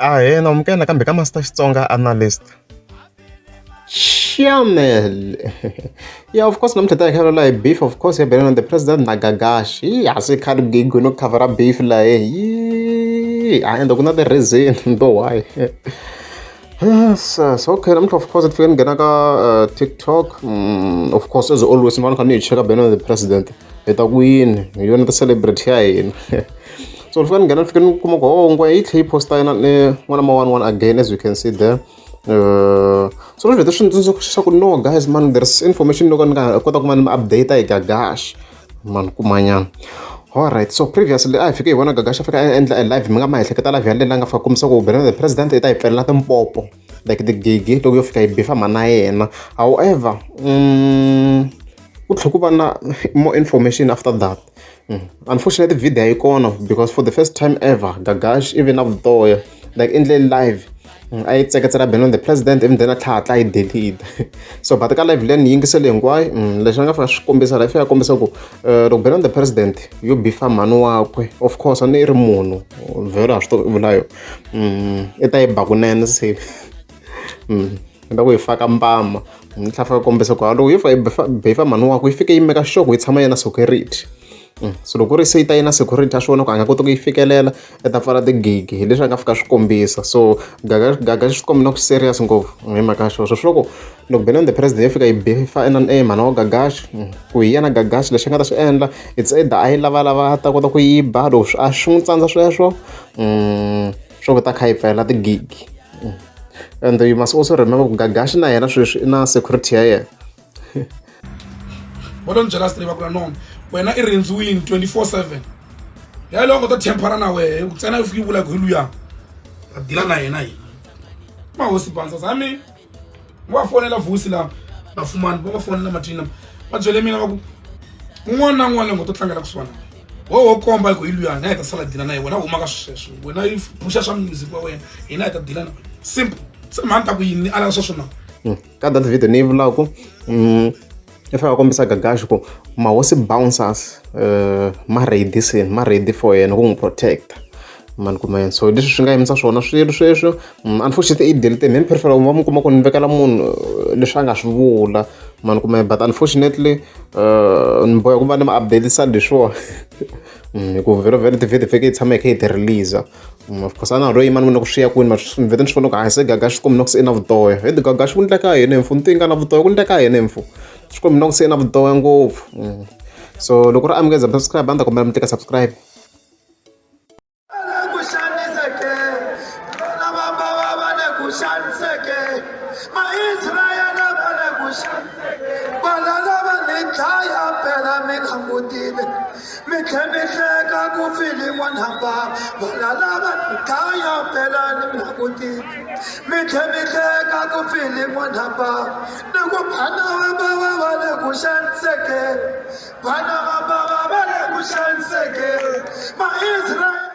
Ahee, namukela kambe ka Master Xitsonga analyst. Channel. Yeah, of course namuntlha ta hi khavela hi beef of course ya belana the president na Gagashi. Asi khali gigo no cover up beef la hi. A ende ku na the reason ndo why. So okay, namuntlha of course fika ni nghena ka TikTok. Of course as always ni vona kha ni hi cheka belana the president. Hi ta ku yini? Hi yona the celebrity ya hina. So fika ni nghena ni fika ni kuma ku ngwa yi tlhe yi posta yena n'wana ma one again as you can see there. So no vheta swi ndzi ku no guys man there's information loko ni nga kota ku va ni update hi Gagash man kumanyana. Alright, so previously I fika hi vona Gagash a fika a endla a live mi nga ma ehleketa live yaleyo la nga fika kombisa ku Benani the president i ta hi pfelela timpopo like the gigi loko yo fika hi bifa mhani na yena. However ku tlhe ku va na more information after that. Unfortunately video yi kona because for the first time ever Gagash even up though like endle live a yi tseketsela Benani the president even then a tlha hatla yi delete. So but ka live leyi ni yingisele hinkwayo leswi a nga fika swi kombisa la fika kombisa ku loko Benani the president yo bifa mhani wakwe of course a ni ri munhu vhela a swi to vula yo i ta yi ba kunene se enda ku yi faka mbama ni tlha fika kombisa ku loko yi fika bifa mhani wakwe yi fike yi meka sure ku yi tshama yena security. So loko ri se yi ta yina security a swi vona ku a nga koti ku yi fikelela i ta pfala tigigi hi leswi a nga fika swi kombisa. So Gagash swi kombi na ku serious ngopfu hi mhaka xo swo swo ku loko Benani the president yi fika yi bifa mhani wa Gagash ku hi yena Gagash lexi a nga ta swi endla it's either a yi lavalava a ta kota ku yiba loko a swi n'wi tsandza sweswo swo ku ta kha yi pfala tigigi. And you must also remember ku Gagash na yena sweswi i na security ya yena. Va don't jealous va ku no wena I rindziwini 24/7 ya loko to tempera na wehe ku tsena ifiki vula ku luya a dila na yena hi ma hosi banza zami wa fonela vusi la bafumani va fonela mathina va byele mina va ku un'wana na un'wana ngo to tlangela ku swana wo komba ku luya na ta sala dila na yena wena huma ka sweswo wena i pusha swa music wa wena hina ta dila na simple se manta ku yini ala sweswo na ka that video ni vulaku i fika kombisa Gagash ku mahosi bouncers ma ready for yena ku n'wi protect man kuma yena. So leswi swi nga yimisa swona swilo sweswo unfortunately i delete ni prefer ku va mi kuma ku ni vekela munhu leswi a nga swi vula man kuma but unfortunately ni boya ku va ni ma updatesa leswiwa hikuva vhele ti-video fike yi tshama yi kha yi ti-release. Of course a na ro yima ni vona ku swi ya kwini ni vhete ni swi vona ku a se Gagash swi kombi na ku se i na vutoya hi Gagash ku ndleka yena mfu ni tinga na vutoya ku ndleka yena mfu swi kombi na ku se i na vutoya ngopfu. So loko ri amukeza subscribe a ni ta kombela mi teka subscribe. Ma Israel